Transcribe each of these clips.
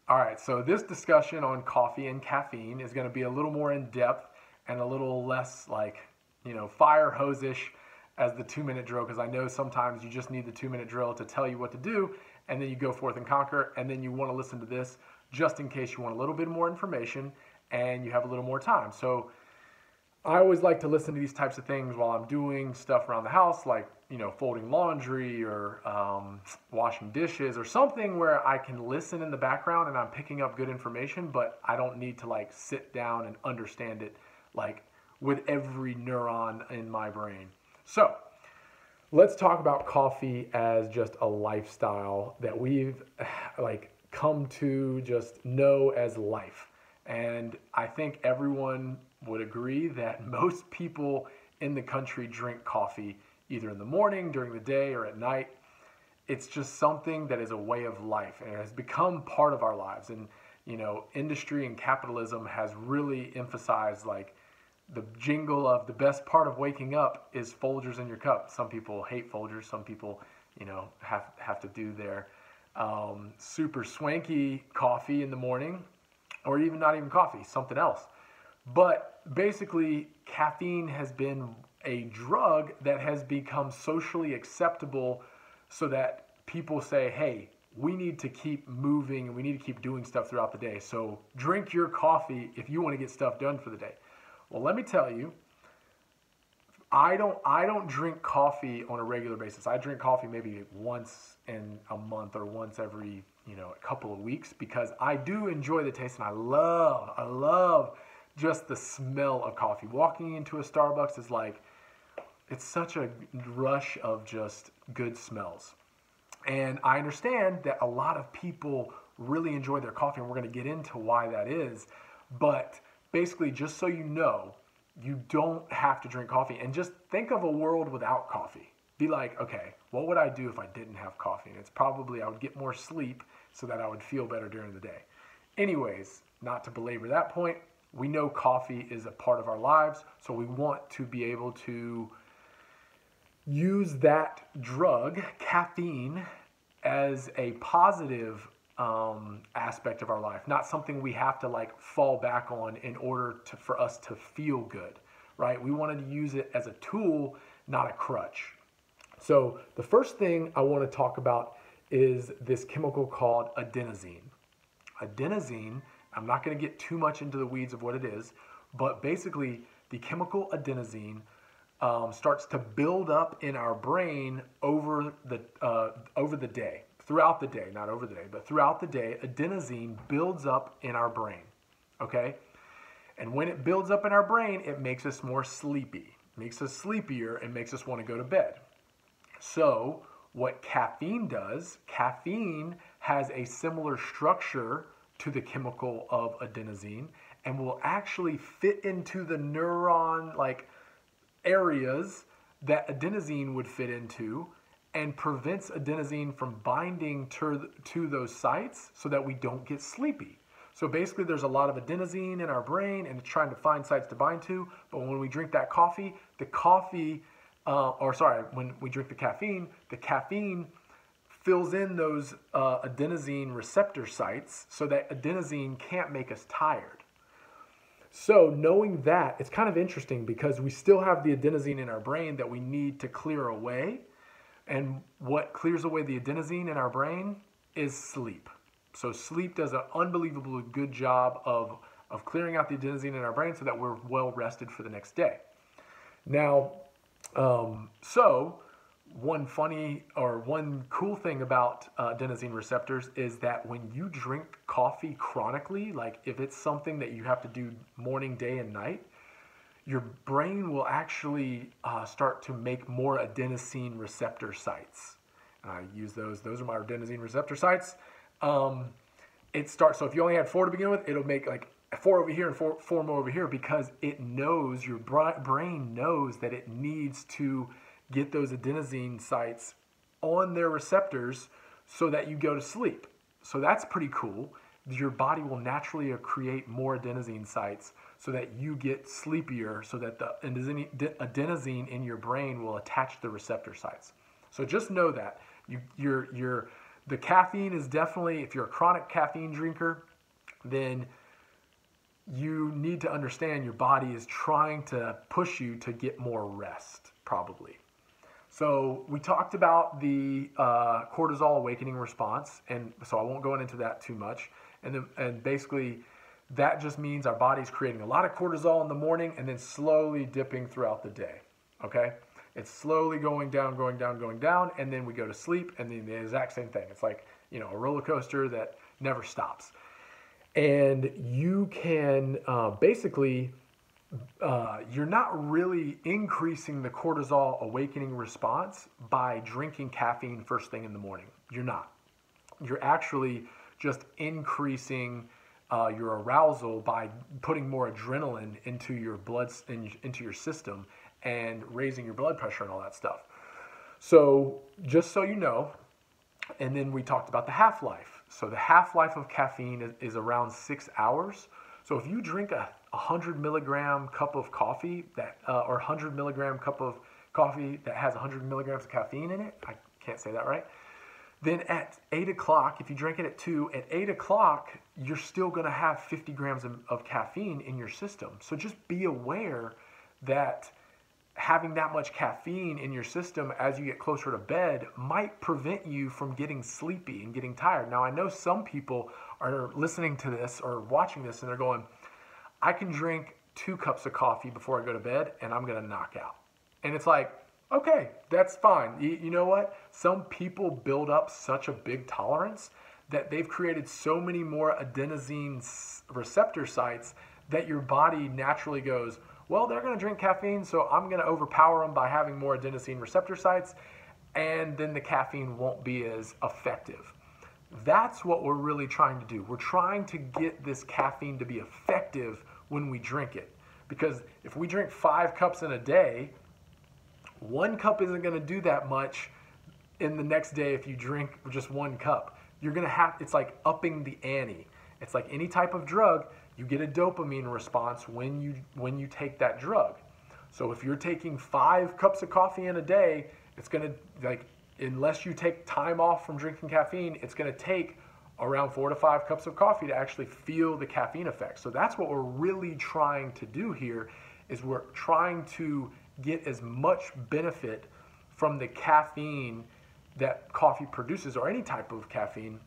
All right, so this discussion on coffee and caffeine is going to be a little more in depth and a little less like, fire hose-ish as the 2 minute drill, because I know sometimes you just need the 2 minute drill to tell you what to do, and then you go forth and conquer, and then you want to listen to this just in case you want a little bit more information and you have a little more time. So I always like to listen to these types of things while I'm doing stuff around the house, like, folding laundry or washing dishes or something where I can listen in the background and I'm picking up good information, but I don't need to like sit down and understand it like with every neuron in my brain. So let's talk about coffee as just a lifestyle that we've like come to just know as life. And I think everyone would agree that most people in the country drink coffee either in the morning, during the day, or at night. It's just something that is a way of life and it has become part of our lives. And, industry and capitalism has really emphasized like the jingle of the best part of waking up is Folgers in your cup. Some people hate Folgers. Some people, have to do their super swanky coffee in the morning, or even not even coffee, something else. But basically, caffeine has been a drug that has become socially acceptable so that people say, hey, we need to keep moving and we need to keep doing stuff throughout the day. So drink your coffee if you want to get stuff done for the day. Well, let me tell you, I don't drink coffee on a regular basis. I drink coffee maybe once in a month or once every, a couple of weeks, because I do enjoy the taste and I love just the smell of coffee. Walking into a Starbucks is like, it's such a rush of just good smells. And I understand that a lot of people really enjoy their coffee, and we're going to get into why that is. But basically, just so you know, you don't have to drink coffee. And just think of a world without coffee. Be like, okay, what would I do if I didn't have coffee? And it's probably I would get more sleep so that I would feel better during the day. Anyways, not to belabor that point, we know coffee is a part of our lives, so we want to be able to use that drug, caffeine, as a positive aspect of our life, not something we have to like fall back on in order for us to feel good, right? We wanted to use it as a tool, not a crutch. So the first thing I want to talk about is this chemical called adenosine. Adenosine, I'm not going to get too much into the weeds of what it is, but basically the chemical adenosine starts to build up in our brain over the day, throughout the day, not over the day, but throughout the day. Adenosine builds up in our brain, okay? And when it builds up in our brain, it makes us more sleepy, makes us sleepier, and makes us want to go to bed. So what caffeine does, caffeine has a similar structure to the chemical of adenosine and will actually fit into the neuron areas that adenosine would fit into, and prevents adenosine from binding to those sites so that we don't get sleepy. So basically there's a lot of adenosine in our brain and it's trying to find sites to bind to, but when we drink that coffee, when we drink the caffeine fills in those adenosine receptor sites so that adenosine can't make us tired. So knowing that, it's kind of interesting because we still have the adenosine in our brain that we need to clear away. And what clears away the adenosine in our brain is sleep. So sleep does an unbelievably good job of clearing out the adenosine in our brain so that we're well rested for the next day. Now, one cool thing about adenosine receptors is that when you drink coffee chronically, like if it's something that you have to do morning, day, and night, your brain will actually start to make more adenosine receptor sites. And I use those. Those are my adenosine receptor sites. So if you only had 4 to begin with, it'll make like 4 over here and four more over here, because it knows, your brain knows that it needs to get those adenosine sites on their receptors so that you go to sleep. So that's pretty cool. Your body will naturally create more adenosine sites so that you get sleepier, so that the adenosine in your brain will attach to the receptor sites. So just know that your The caffeine is definitely, if you're a chronic caffeine drinker, then you need to understand your body is trying to push you to get more rest, probably. So we talked about the cortisol awakening response, and so I won't go into that too much. And basically, that just means our body's creating a lot of cortisol in the morning and then slowly dipping throughout the day. Okay, it's slowly going down, and then we go to sleep, and then the exact same thing. It's like, you know, a roller coaster that never stops. And you can basically, you're not really increasing the cortisol awakening response by drinking caffeine first thing in the morning. You're not. You're actually just increasing your arousal by putting more adrenaline into your blood, into your system, and raising your blood pressure and all that stuff. So just so you know, and then we talked about the half-life. So the half-life of caffeine is around 6 hours. So if you drink a 100 milligram cup of coffee or 100 milligram cup of coffee that has 100 milligrams of caffeine in it, I can't say that right, then at 8 o'clock, if you drink it at 2, at 8 o'clock, you're still going to have 50 grams of caffeine in your system. So just be aware that having that much caffeine in your system as you get closer to bed might prevent you from getting sleepy and getting tired. Now, I know some people are listening to this or watching this and they're going, I can drink 2 cups of coffee before I go to bed and I'm going to knock out. And it's like, okay, that's fine. You know what? Some people build up such a big tolerance that they've created so many more adenosine receptor sites that your body naturally goes, well, they're going to drink caffeine, so I'm going to overpower them by having more adenosine receptor sites, and then the caffeine won't be as effective. That's what we're really trying to do. We're trying to get this caffeine to be effective when we drink it. Because if we drink 5 cups in a day, 1 cup isn't going to do that much in the next day if you drink just 1 cup. You're going to have, it's like upping the ante. It's like any type of drug, you get a dopamine response when you take that drug. So if you're taking 5 cups of coffee in a day, it's going to, like, unless you take time off from drinking caffeine, it's going to take around 4 to 5 cups of coffee to actually feel the caffeine effect. So that's what we're really trying to do here, is we're trying to get as much benefit from the caffeine that coffee produces, or any type of caffeine,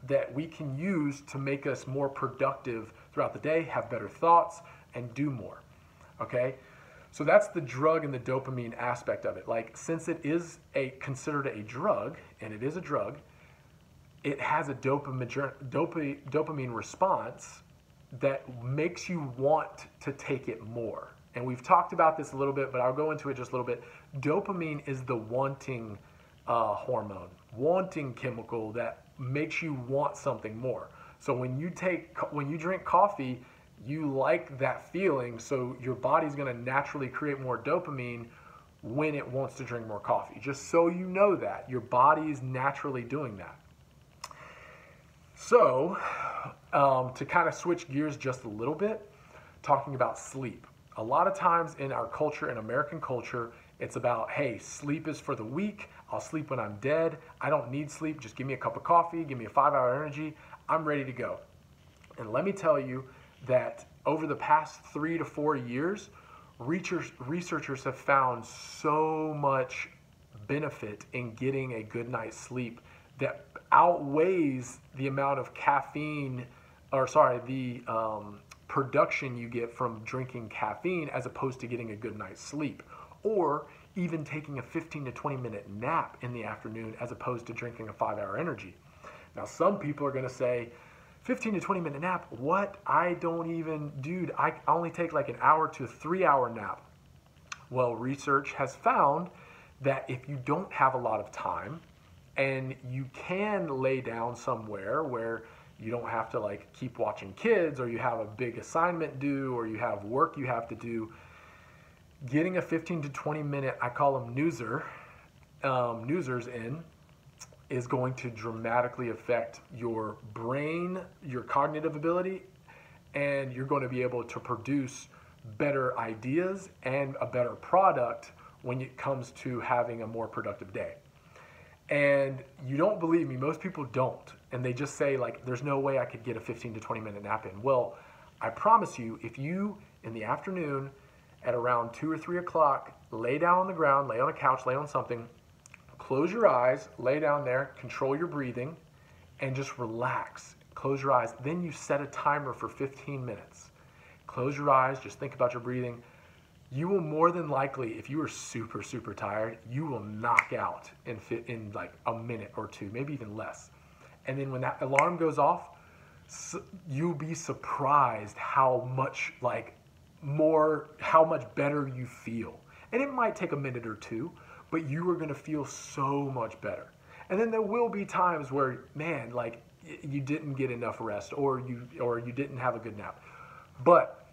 that we can use to make us more productive throughout the day, have better thoughts, and do more. Okay? So that's the drug and the dopamine aspect of it. Like, since it is considered a drug, and it is a drug, it has a dopamine response that makes you want to take it more. And we've talked about this a little bit, but I'll go into it just a little bit. Dopamine is the wanting hormone, wanting chemical that makes you want something more. So when you drink coffee, you like that feeling, so your body's going to naturally create more dopamine when it wants to drink more coffee. Just so you know that your body is naturally doing that. So to kind of switch gears just a little bit, talking about sleep. A lot of times in our culture, in American culture, it's about, hey, sleep is for the weak. I'll sleep when I'm dead. I don't need sleep. Just give me a cup of coffee. Give me a 5-hour energy. I'm ready to go. And let me tell you that over the past 3 to 4 years, researchers have found so much benefit in getting a good night's sleep that outweighs the amount of caffeine, the production you get from drinking caffeine as opposed to getting a good night's sleep, or even taking a 15 to 20 minute nap in the afternoon as opposed to drinking a 5-hour energy. Now, some people are going to say, 15 to 20 minute nap, what? I only take like an hour to a 3-hour nap. Well, research has found that if you don't have a lot of time and you can lay down somewhere where you don't have to like keep watching kids, or you have a big assignment due, or you have work you have to do, getting a 15 to 20 minute, I call them noozers in, is going to dramatically affect your brain, your cognitive ability, and you're going to be able to produce better ideas and a better product when it comes to having a more productive day. And you don't believe me, most people don't. And they just say, like, there's no way I could get a 15 to 20 minute nap in. Well, I promise you, if you, in the afternoon, at around 2 or 3 o'clock, lay down on the ground, lay on a couch, lay on something, close your eyes, lay down there, control your breathing, and just relax. Close your eyes. Then you set a timer for 15 minutes. Close your eyes, just think about your breathing. You will more than likely, if you are super, super tired, you will knock out in like a minute or two, maybe even less. And then when that alarm goes off, you'll be surprised how much better you feel. And it might take a minute or two, but you are going to feel so much better. And then there will be times where, man, like you didn't get enough rest or you didn't have a good nap. But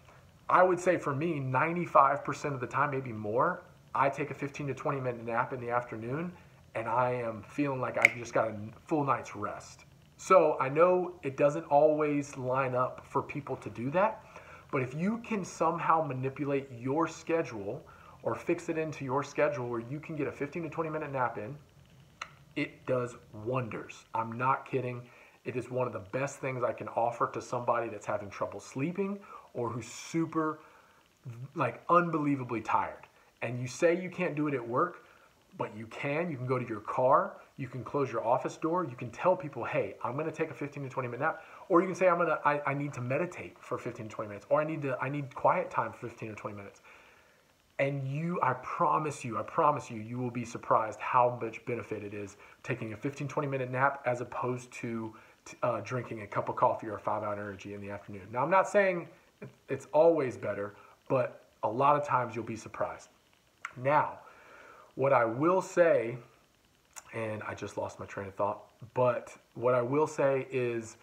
I would say for me, 95% of the time, maybe more, I take a 15 to 20 minute nap in the afternoon and I am feeling like I just got a full night's rest. So I know it doesn't always line up for people to do that, but if you can somehow manipulate your schedule or fix it into your schedule where you can get a 15 to 20 minute nap in, it does wonders. I'm not kidding. It is one of the best things I can offer to somebody that's having trouble sleeping or who's super, like, unbelievably tired. And you say you can't do it at work, but you can. You can go to your car. You can close your office door. You can tell people, hey, I'm going to take a 15 to 20 minute nap. Or you can say, I need to meditate for 15 to 20 minutes. Or I need quiet time for 15 to 20 minutes. And I promise you, you will be surprised how much benefit it is taking a 15, 20 minute nap as opposed to drinking a cup of coffee or a 5-hour energy in the afternoon. Now, I'm not saying it's always better, but a lot of times you'll be surprised. Now, what I will say, and I just lost my train of thought, but what I will say is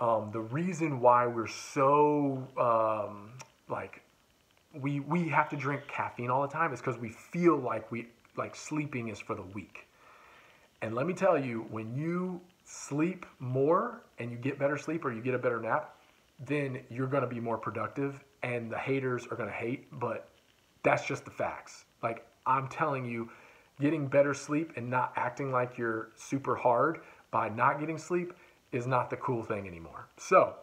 the reason why we're so, we have to drink caffeine all the time is because we feel like sleeping is for the weak. And let me tell you, when you sleep more and you get better sleep or you get a better nap, then you're going to be more productive and the haters are going to hate, but that's just the facts. Like, I'm telling you, getting better sleep and not acting like you're super hard by not getting sleep is not the cool thing anymore. So,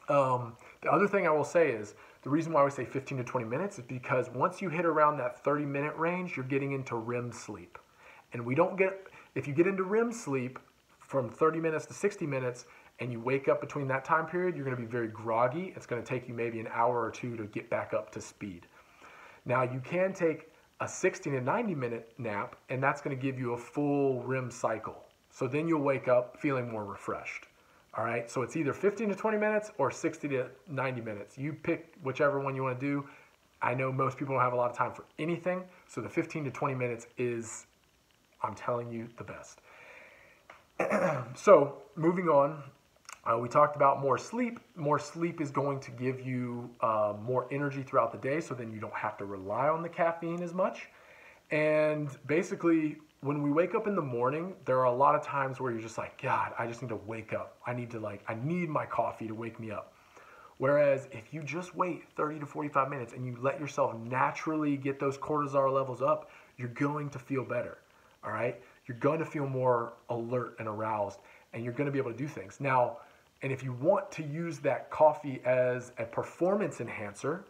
the other thing I will say is, the reason why we say 15 to 20 minutes is because once you hit around that 30-minute range, you're getting into REM sleep. And if you get into REM sleep from 30 minutes to 60 minutes and you wake up between that time period, you're going to be very groggy. It's going to take you maybe an hour or two to get back up to speed. Now, you can take a 60 to 90-minute nap, and that's going to give you a full REM cycle. So then you'll wake up feeling more refreshed. All right, so it's either 15 to 20 minutes or 60 to 90 minutes. You pick whichever one you want to do. I know most people don't have a lot of time for anything, so the 15 to 20 minutes is, I'm telling you, the best. So moving on, we talked about more sleep. More sleep is going to give you more energy throughout the day, so then you don't have to rely on the caffeine as much. And basically, when we wake up in the morning, there are a lot of times where you're just like, God, I just need to wake up. I need my coffee to wake me up. Whereas if you just wait 30 to 45 minutes and you let yourself naturally get those cortisol levels up, you're going to feel better. All right? You're going to feel more alert and aroused, and you're going to be able to do things. Now, and if you want to use that coffee as a performance enhancer,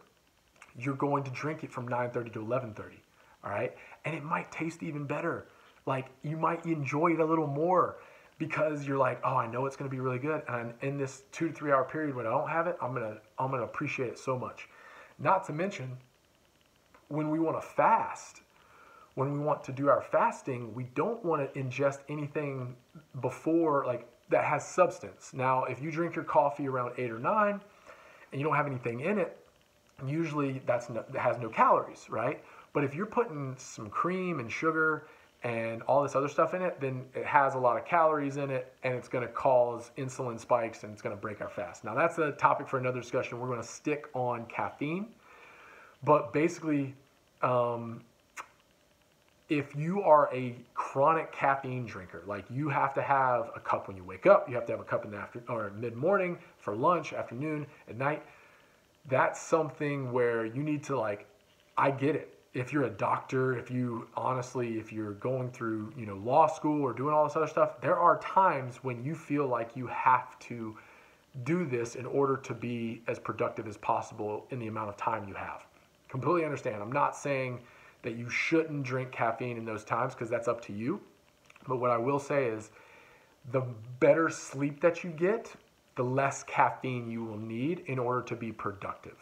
you're going to drink it from 9:30 to 11:30. All right? And it might taste even better. Like, you might enjoy it a little more because you're like, oh, I know it's going to be really good. And in this 2 to 3 hour period when I don't have it, I'm gonna appreciate it so much. Not to mention, when we want to fast, when we want to do our fasting, we don't want to ingest anything before, like, that has substance. Now, if you drink your coffee around 8 or 9 and you don't have anything in it, usually that has no calories, right? But if you're putting some cream and sugar and all this other stuff in it, then it has a lot of calories in it, and it's going to cause insulin spikes, and it's going to break our fast. Now, that's a topic for another discussion. We're going to stick on caffeine. But basically, if you are a chronic caffeine drinker, like you have to have a cup when you wake up, you have to have a cup in the or mid-morning, for lunch, afternoon, at night, that's something where you need to, like, I get it. if you're a doctor, if you're going through, law school or doing all this other stuff, there are times when you feel like you have to do this in order to be as productive as possible in the amount of time you have. Completely understand. I'm not saying that you shouldn't drink caffeine in those times, because that's up to you. But what I will say is, the better sleep that you get, the less caffeine you will need in order to be productive.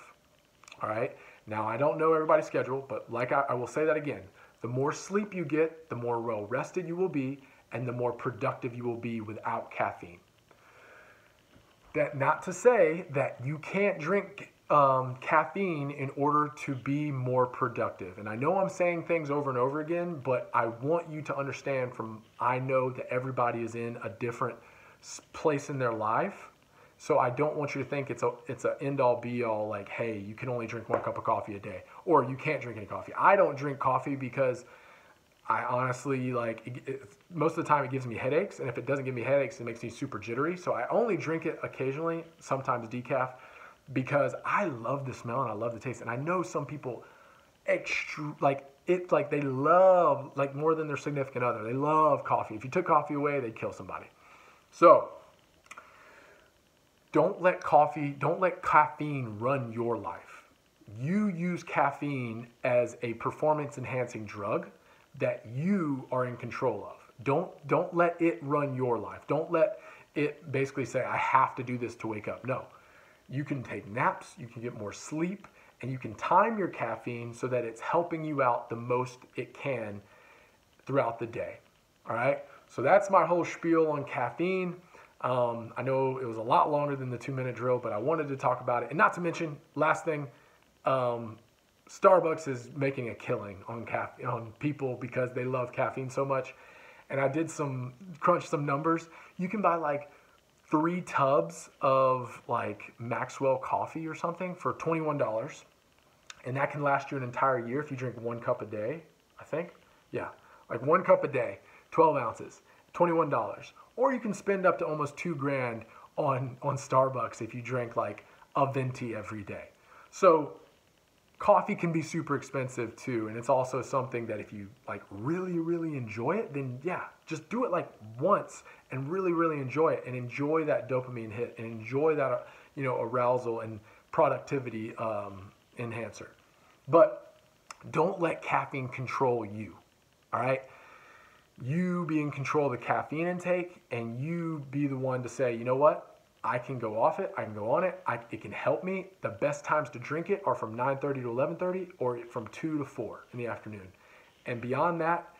All right. Now, I don't know everybody's schedule, but like I will say that again, the more sleep you get, the more well rested you will be, and the more productive you will be without caffeine. That not to say that you can't drink caffeine in order to be more productive. And I know I'm saying things over and over again, but I want you to understand I know that everybody is in a different place in their life. So I don't want you to think it's a end all be all, like, hey, you can only drink 1 cup of coffee a day, or you can't drink any coffee. I don't drink coffee because I honestly, most of the time it gives me headaches, and if it doesn't give me headaches, it makes me super jittery. So I only drink it occasionally, sometimes decaf, because I love the smell and I love the taste. And I know some people they love, more than their significant other, they love coffee. If you took coffee away, they'd kill somebody. So don't let caffeine run your life. You use caffeine as a performance enhancing drug that you are in control of. Don't let it run your life. Don't let it basically say, I have to do this to wake up. No. You can take naps, you can get more sleep, and you can time your caffeine so that it's helping you out the most it can throughout the day. All right? So that's my whole spiel on caffeine. I know it was a lot longer than the 2-minute drill, but I wanted to talk about it. And not to mention, last thing, Starbucks is making a killing on people because they love caffeine so much. And I did crunch some numbers. You can buy 3 tubs of Maxwell coffee or something for $21. And that can last you an entire year if you drink 1 cup a day, I think. Yeah, 1 cup a day, 12 ounces, $21. Or you can spend up to almost $2,000 on Starbucks if you drink a venti every day. So coffee can be super expensive too, and it's also something that if you really, really enjoy it, then yeah, just do it once and really, really enjoy it, and enjoy that dopamine hit, and enjoy that arousal and productivity enhancer. But don't let caffeine control you. All right. You be in control of the caffeine intake, and you be the one to say, you know what? I can go off it. I can go on it. It can help me. The best times to drink it are from 9:30 to 11:30, or from 2 to 4 in the afternoon. And beyond that,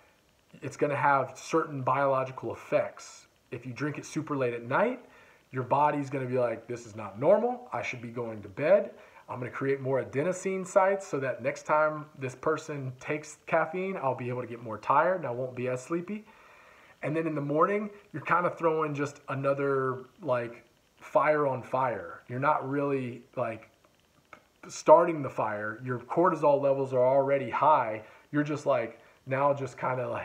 it's going to have certain biological effects. If you drink it super late at night, your body's going to be like, this is not normal. I should be going to bed. I'm going to create more adenosine sites so that next time this person takes caffeine, I'll be able to get more tired and I won't be as sleepy. And then in the morning, you're kind of throwing just another fire on fire. You're not really starting the fire. Your cortisol levels are already high. You're just now just kind of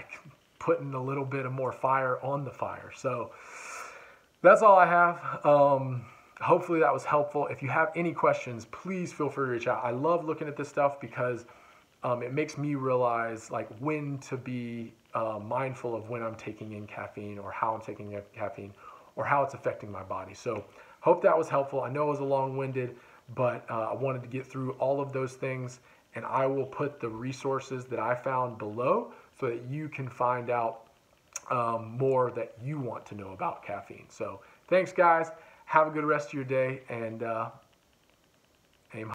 putting a little bit of more fire on the fire. So that's all I have. Hopefully that was helpful. If you have any questions, please feel free to reach out. I love looking at this stuff because it makes me realize when to be mindful of when I'm taking in caffeine, or how I'm taking in caffeine, or how it's affecting my body. So hope that was helpful. I know it was a long-winded, but I wanted to get through all of those things, and I will put the resources that I found below so that you can find out more that you want to know about caffeine. So thanks, guys. Have a good rest of your day, and